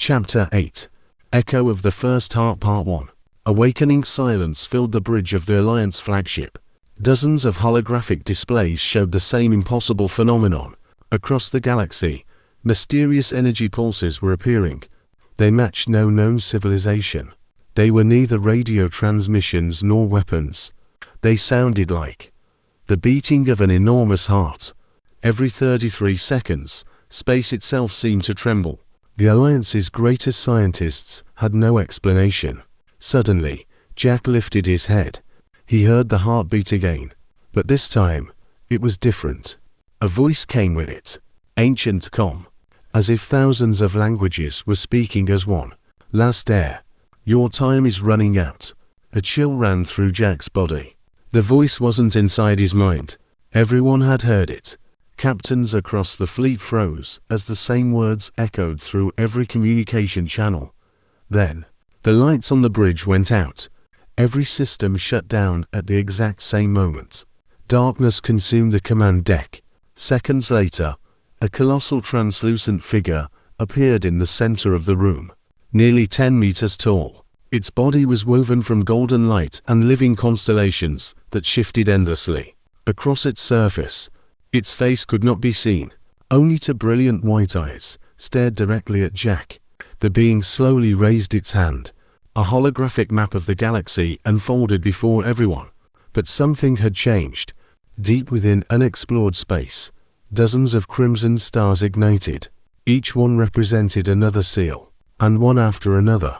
Chapter 8. Echo of the First Heart Part 1. Awakening silence filled the bridge of the Alliance flagship. Dozens of holographic displays showed the same impossible phenomenon. Across the galaxy, mysterious energy pulses were appearing. They matched no known civilization. They were neither radio transmissions nor weapons. They sounded like the beating of an enormous heart. Every 33 seconds, space itself seemed to tremble. The Alliance's greatest scientists had no explanation. Suddenly, Jack lifted his head. He heard the heartbeat again. But this time, it was different. A voice came with it. Ancient, calm. As if thousands of languages were speaking as one. Last air. Your time is running out. A chill ran through Jack's body. The voice wasn't inside his mind. Everyone had heard it. Captains across the fleet froze as the same words echoed through every communication channel. Then, the lights on the bridge went out. Every system shut down at the exact same moment. Darkness consumed the command deck. Seconds later, a colossal translucent figure appeared in the center of the room. Nearly 10 meters tall. Its body was woven from golden light and living constellations that shifted endlessly. Across its surface, its face could not be seen. Only two brilliant white eyes stared directly at Jack. The being slowly raised its hand. A holographic map of the galaxy unfolded before everyone. But something had changed. Deep within unexplored space, dozens of crimson stars ignited. Each one represented another seal, and one after another.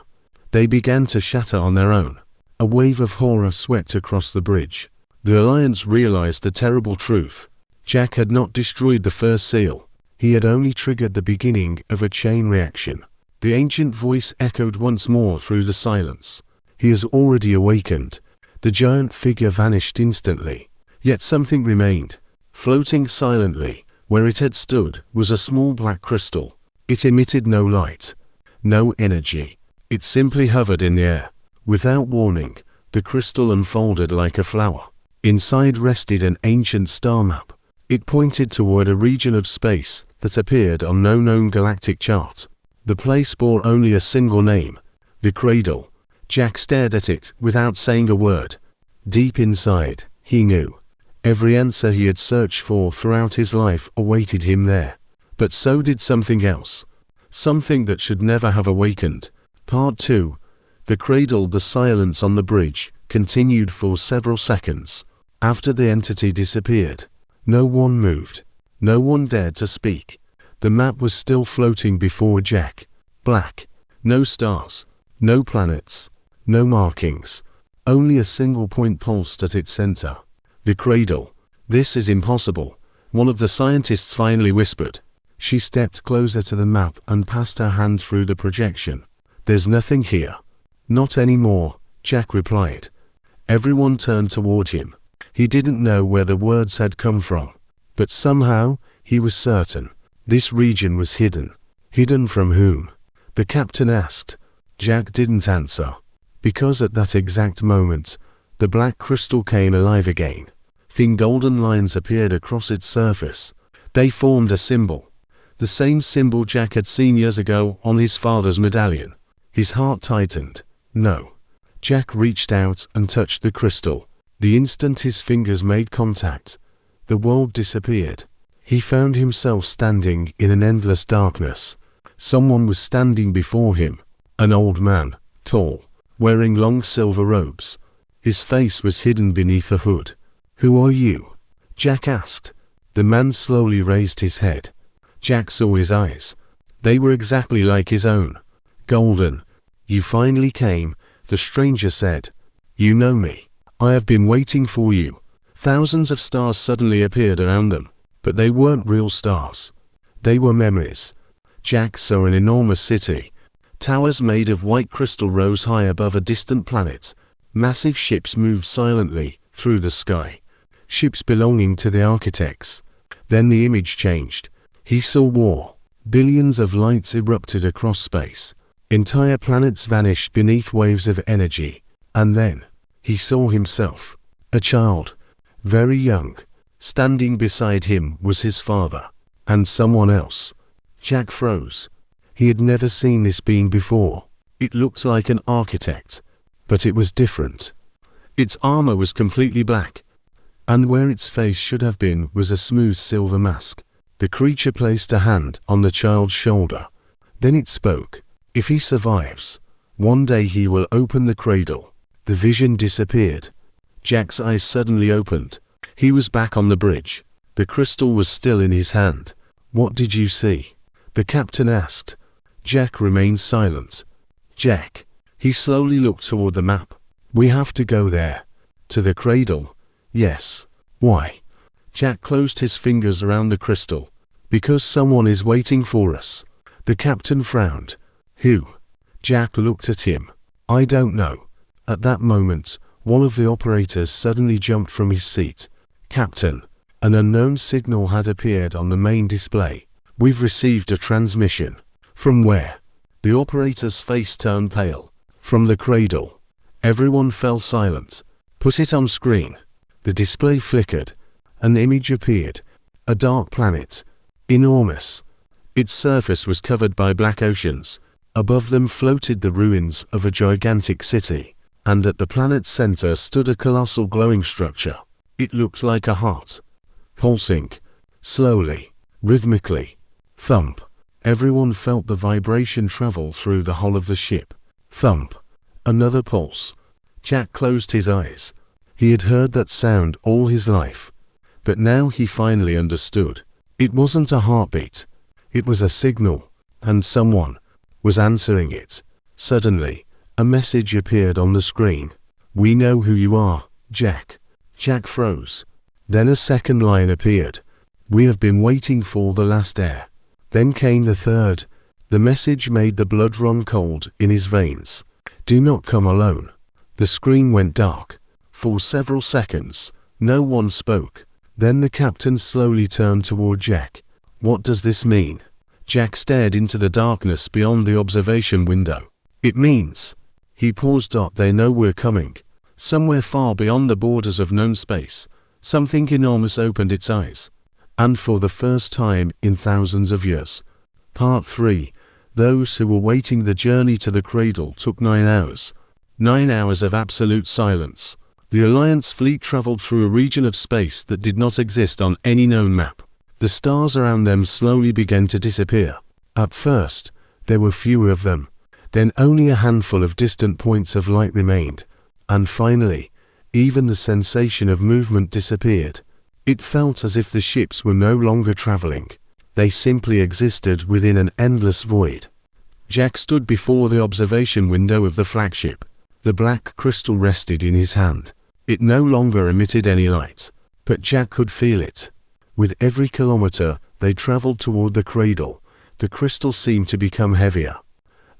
They began to shatter on their own. A wave of horror swept across the bridge. The Alliance realized the terrible truth. Jack had not destroyed the first seal. He had only triggered the beginning of a chain reaction. The ancient voice echoed once more through the silence. He has already awakened. The giant figure vanished instantly. Yet something remained. Floating silently, where it had stood, was a small black crystal. It emitted no light, no energy. It simply hovered in the air. Without warning, the crystal unfolded like a flower. Inside rested an ancient star map. It pointed toward a region of space that appeared on no known galactic chart. The place bore only a single name, the Cradle. Jack stared at it without saying a word. Deep inside, he knew. Every answer he had searched for throughout his life awaited him there. But so did something else. Something that should never have awakened. Part 2. The Cradle. The silence on the bridge continued for several seconds. After the entity disappeared, no one moved. No one dared to speak. The map was still floating before Jack. Black. No stars. No planets. No markings. Only a single point pulsed at its center. The Cradle. This is impossible, one of the scientists finally whispered. She stepped closer to the map and passed her hand through the projection. There's nothing here. Not anymore, Jack replied. Everyone turned toward him. He didn't know where the words had come from. But somehow, he was certain. This region was hidden. Hidden from whom? The captain asked. Jack didn't answer. Because at that exact moment, the black crystal came alive again. Thin golden lines appeared across its surface. They formed a symbol. The same symbol Jack had seen years ago on his father's medallion. His heart tightened. No. Jack reached out and touched the crystal. The instant his fingers made contact, the world disappeared. He found himself standing in an endless darkness. Someone was standing before him. An old man, tall, wearing long silver robes. His face was hidden beneath a hood. Who are you? Jack asked. The man slowly raised his head. Jack saw his eyes. They were exactly like his own. Golden. You finally came, the stranger said. You know me. I have been waiting for you. Thousands of stars suddenly appeared around them, but they weren't real stars. They were memories. Jack saw an enormous city. Towers made of white crystal rose high above a distant planet. Massive ships moved silently through the sky. Ships belonging to the architects. Then the image changed. He saw war. Billions of lights erupted across space. Entire planets vanished beneath waves of energy. And then, he saw himself. A child. Very young. Standing beside him was his father. And someone else. Jack froze. He had never seen this being before. It looked like an architect, but it was different. Its armor was completely black, and where its face should have been was a smooth silver mask. The creature placed a hand on the child's shoulder. Then it spoke. If he survives, one day he will open the cradle. The vision disappeared. Jack's eyes suddenly opened. He was back on the bridge. The crystal was still in his hand. What did you see? The captain asked. Jack remained silent. Jack. He slowly looked toward the map. We have to go there. To the cradle? Yes. Why? Jack closed his fingers around the crystal. Because someone is waiting for us. The captain frowned. Who? Jack looked at him. I don't know. At that moment, one of the operators suddenly jumped from his seat. Captain, an unknown signal had appeared on the main display. We've received a transmission. From where? The operator's face turned pale. From the cradle. Everyone fell silent. Put it on screen. The display flickered. An image appeared. A dark planet. Enormous. Its surface was covered by black oceans. Above them floated the ruins of a gigantic city. And at the planet's center stood a colossal glowing structure. It looked like a heart. Pulsing. Slowly. Rhythmically. Thump. Everyone felt the vibration travel through the hull of the ship. Thump. Another pulse. Jack closed his eyes. He had heard that sound all his life. But now he finally understood. It wasn't a heartbeat. It was a signal. And someone was answering it. Suddenly, a message appeared on the screen. We know who you are, Jack. Jack froze. Then a second line appeared. We have been waiting for the last air. Then came the third. The message made the blood run cold in his veins. Do not come alone. The screen went dark. For several seconds, no one spoke. Then the captain slowly turned toward Jack. What does this mean? Jack stared into the darkness beyond the observation window. It means. He paused. They know we're coming. Somewhere far beyond the borders of known space, something enormous opened its eyes. And for the first time in thousands of years. Part 3. Those who were waiting. The journey to the cradle took 9 hours. 9 hours of absolute silence. The Alliance fleet traveled through a region of space that did not exist on any known map. The stars around them slowly began to disappear. At first, there were fewer of them. Then only a handful of distant points of light remained. And finally, even the sensation of movement disappeared. It felt as if the ships were no longer traveling. They simply existed within an endless void. Jack stood before the observation window of the flagship. The black crystal rested in his hand. It no longer emitted any light, but Jack could feel it. With every kilometer they traveled toward the cradle, the crystal seemed to become heavier,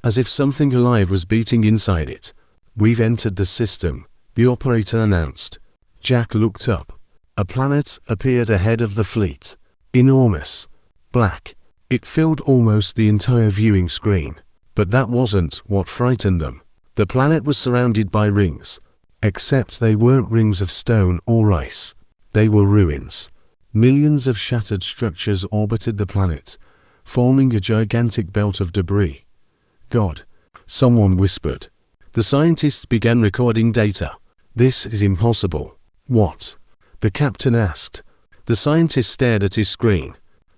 as if something alive was beating inside it. We've entered the system, the operator announced. Jack looked up. A planet appeared ahead of the fleet. Enormous. Black. It filled almost the entire viewing screen. But that wasn't what frightened them. The planet was surrounded by rings. Except they weren't rings of stone or ice. They were ruins. Millions of shattered structures orbited the planet, forming a gigantic belt of debris. God, someone whispered. The scientists began recording data. This is impossible. What? The captain asked. The scientist stared at his screen.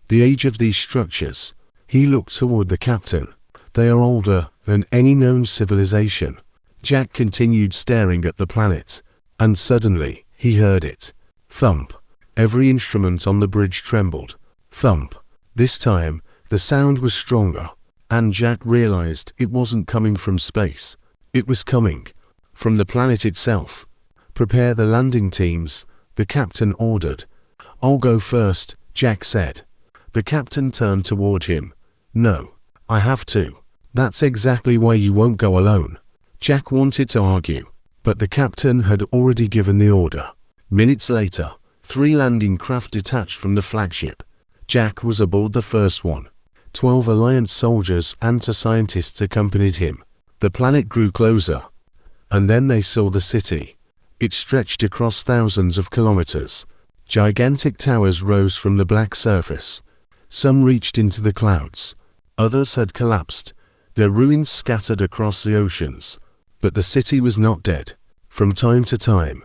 The age of these structures. He looked toward the captain. They are older than any known civilization. Jack continued staring at the planet, and suddenly, he heard it. Thump. Every instrument on the bridge trembled. Thump. This time, the sound was stronger, and Jack realized it wasn't coming from space. It was coming from the planet itself. Prepare the landing teams, the captain ordered. I'll go first, Jack said. The captain turned toward him. No, I have to. That's exactly why you won't go alone. Jack wanted to argue, but the captain had already given the order. Minutes later, 3 landing craft detached from the flagship. Jack was aboard the first one. 12 Alliance soldiers and 2 scientists accompanied him. The planet grew closer, and then they saw the city. It stretched across thousands of kilometers. Gigantic towers rose from the black surface. Some reached into the clouds. Others had collapsed, their ruins scattered across the oceans. But the city was not dead. From time to time,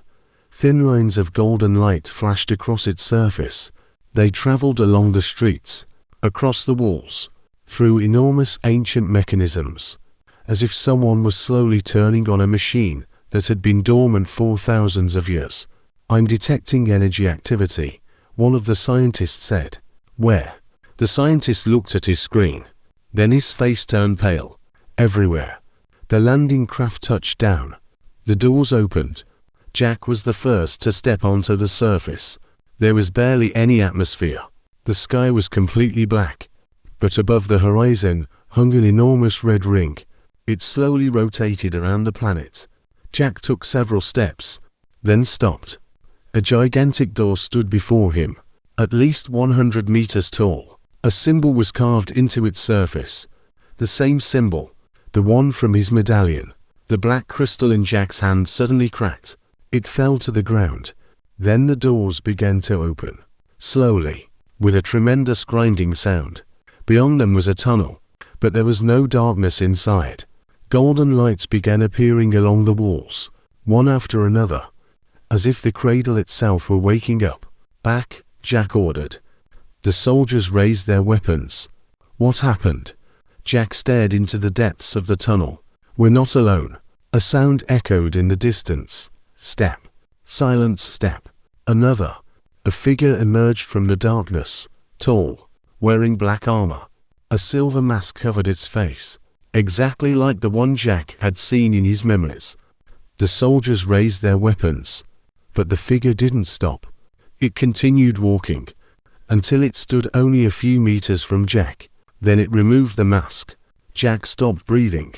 thin lines of golden light flashed across its surface. They traveled along the streets, across the walls, through enormous ancient mechanisms, as if someone was slowly turning on a machine that had been dormant for thousands of years. "I'm detecting energy activity," one of the scientists said. "Where?" The scientist looked at his screen. Then his face turned pale. "Everywhere." The landing craft touched down. The doors opened. Jack was the first to step onto the surface. There was barely any atmosphere. The sky was completely black. But above the horizon hung an enormous red ring. It slowly rotated around the planet. Jack took several steps, then stopped. A gigantic door stood before him, at least 100 meters tall. A symbol was carved into its surface. The same symbol, the one from his medallion. The black crystal in Jack's hand suddenly cracked. It fell to the ground. Then the doors began to open, slowly, with a tremendous grinding sound. Beyond them was a tunnel, but there was no darkness inside. Golden lights began appearing along the walls, one after another, as if the cradle itself were waking up. "Back," Jack ordered. The soldiers raised their weapons. "What happened?" Jack stared into the depths of the tunnel. "We're not alone." A sound echoed in the distance. Step. Silence. Step. Another. A figure emerged from the darkness, tall, wearing black armor. A silver mask covered its face, exactly like the one Jack had seen in his memories. The soldiers raised their weapons, but the figure didn't stop. It continued walking, until it stood only a few meters from Jack. Then it removed the mask. Jack stopped breathing.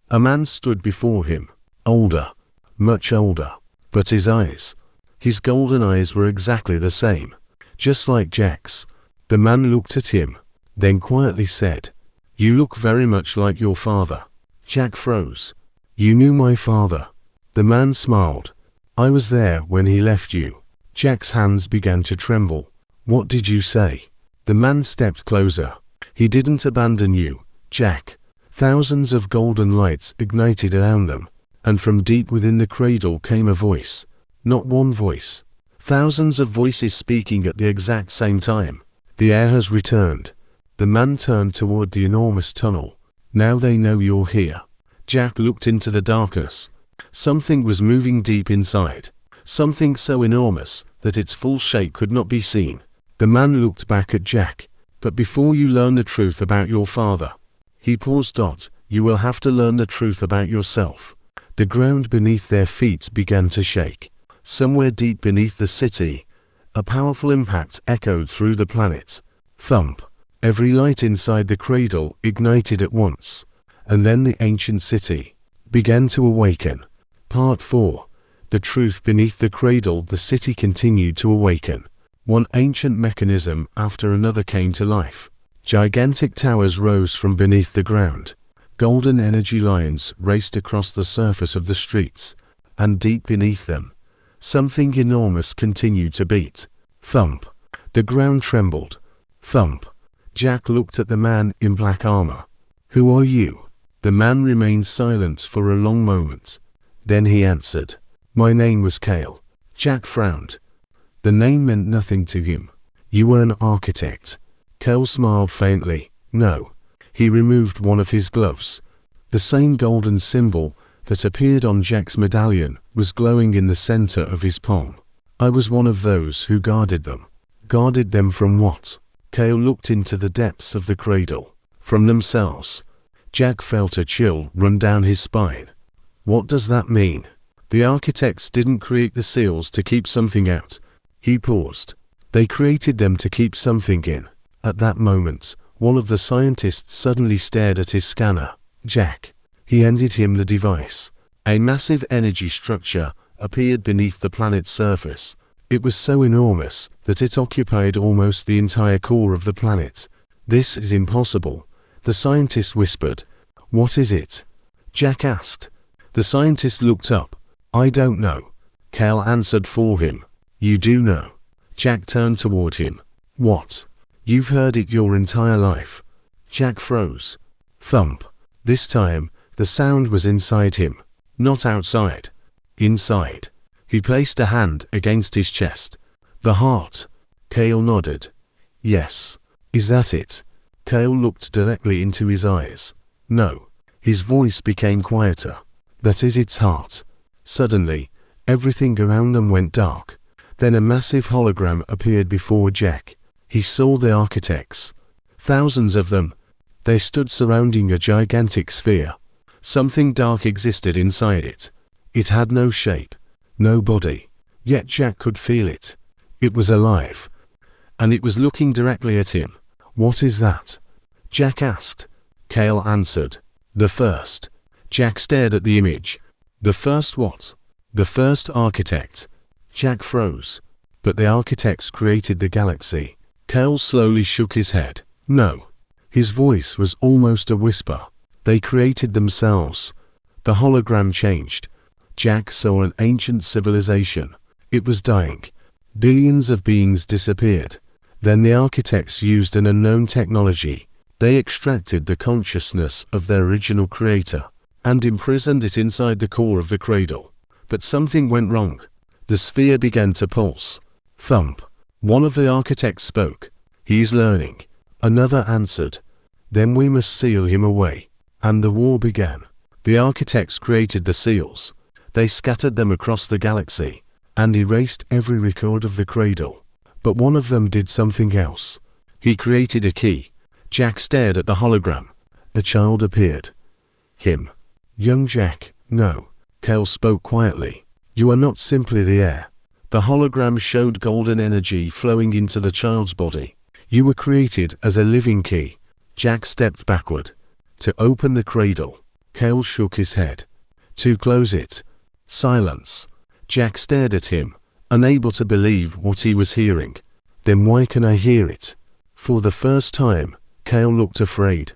A man stood before him, older, much older, but his golden eyes were exactly the same, just like Jack's. The man looked at him, then quietly said, "You look very much like your father." Jack froze. "You knew my father?" The man smiled. "I was there when he left you." Jack's hands began to tremble. "What did you say?" The man stepped closer. "He didn't abandon you, Jack." Thousands of golden lights ignited around them, and from deep within the cradle came a voice. Not one voice. Thousands of voices speaking at the exact same time. "The heir has returned." The man turned toward the enormous tunnel. "Now they know you're here." Jack looked into the darkness. Something was moving deep inside. Something so enormous that its full shape could not be seen. The man looked back at Jack. "But before you learn the truth about your father," he paused. "You will have to learn the truth about yourself." The ground beneath their feet began to shake. Somewhere deep beneath the city, a powerful impact echoed through the planet. Thump. Every light inside the cradle ignited at once, and then the ancient city began to awaken. Part 4. The truth beneath the cradle. The city continued to awaken. One ancient mechanism after another came to life. Gigantic towers rose from beneath the ground. Golden energy lines raced across the surface of the streets, and deep beneath them, something enormous continued to beat. Thump. The ground trembled. Thump. Jack looked at the man in black armor. "Who are you?" The man remained silent for a long moment. Then he answered, "My name was Kale." Jack frowned. The name meant nothing to him. "You were an architect." Kale smiled faintly. "No." He removed one of his gloves. The same golden symbol that appeared on Jack's medallion was glowing in the center of his palm. "I was one of those who guarded them." "Guarded them from what?" Kale looked into the depths of the cradle. "From themselves." Jack felt a chill run down his spine. "What does that mean?" "The architects didn't create the seals to keep something out." He paused. "They created them to keep something in." At that moment, one of the scientists suddenly stared at his scanner. "Jack." He handed him the device. A massive energy structure appeared beneath the planet's surface. It was so enormous that it occupied almost the entire core of the planet. "This is impossible," the scientist whispered. "What is it?" Jack asked. The scientist looked up. "I don't know." Kale answered for him. "You do know." Jack turned toward him. "What?" "You've heard it your entire life." Jack froze. Thump. This time, the sound was inside him, not outside. Inside. He placed a hand against his chest. The heart. Cale nodded. Yes. Is that it? Cale looked directly into his eyes. No. His voice became quieter. That is its heart. Suddenly, everything around them went dark. Then a massive hologram appeared before Jack. He saw the architects. Thousands of them. They stood surrounding a gigantic sphere. Something dark existed inside it. It had no shape, no body. Yet Jack could feel it. It was alive. And it was looking directly at him. What is that? Jack asked. Cale answered. The first. Jack stared at the image. The first what? The first architect. Jack froze. But the architects created the galaxy. Cale slowly shook his head. No. His voice was almost a whisper. They created themselves. The hologram changed. Jack saw an ancient civilization. It was dying. Billions of beings disappeared. Then the architects used an unknown technology. They extracted the consciousness of their original creator and imprisoned it inside the core of the cradle. But something went wrong. The sphere began to pulse. Thump. One of the architects spoke. He is learning. Another answered. Then we must seal him away. And the war began. The architects created the seals. They scattered them across the galaxy and erased every record of the cradle. But one of them did something else. He created a key. Jack stared at the hologram. A child appeared. Him. Young Jack. No. Cale spoke quietly. You are not simply the heir. The hologram showed golden energy flowing into the child's body. You were created as a living key. Jack stepped backward. To open the cradle. Cale shook his head. To close it. Silence. Jack stared at him, unable to believe what he was hearing. Then why can I hear it? For the first time, Cale looked afraid.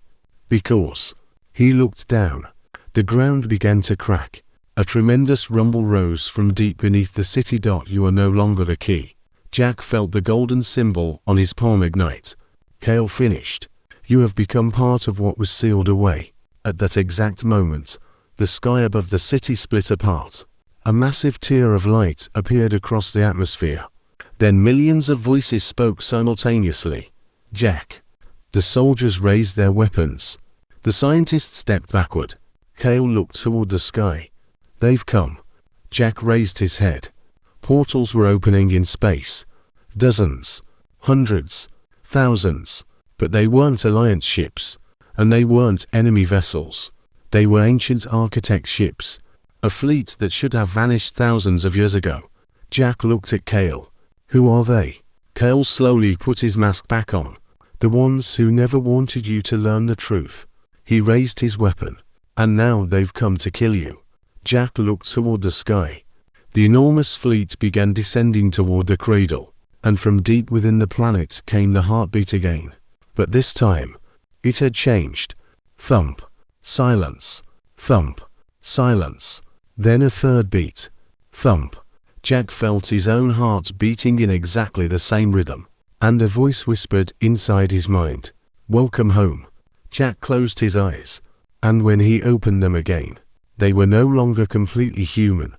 Because. He looked down. The ground began to crack. A tremendous rumble rose from deep beneath the city. You are no longer the key. Jack felt the golden symbol on his palm ignite. Cale finished. You have become part of what was sealed away. At that exact moment, the sky above the city split apart. A massive tear of light appeared across the atmosphere. Then millions of voices spoke simultaneously. Jack. The soldiers raised their weapons. The scientists stepped backward. Cale looked toward the sky. They've come. Jack raised his head. Portals were opening in space. Dozens. Hundreds. Thousands. But they weren't Alliance ships. And they weren't enemy vessels. They were ancient architect ships. A fleet that should have vanished thousands of years ago. Jack looked at Cale. Who are they? Cale slowly put his mask back on. The ones who never wanted you to learn the truth. He raised his weapon. And now they've come to kill you. Jack looked toward the sky. The enormous fleet began descending toward the cradle. And from deep within the planet came the heartbeat again. But this time, it had changed. Thump. Silence. Thump. Silence. Then a third beat. Thump. Jack felt his own heart beating in exactly the same rhythm. And a voice whispered inside his mind. Welcome home. Jack closed his eyes. And when he opened them again, they were no longer completely human.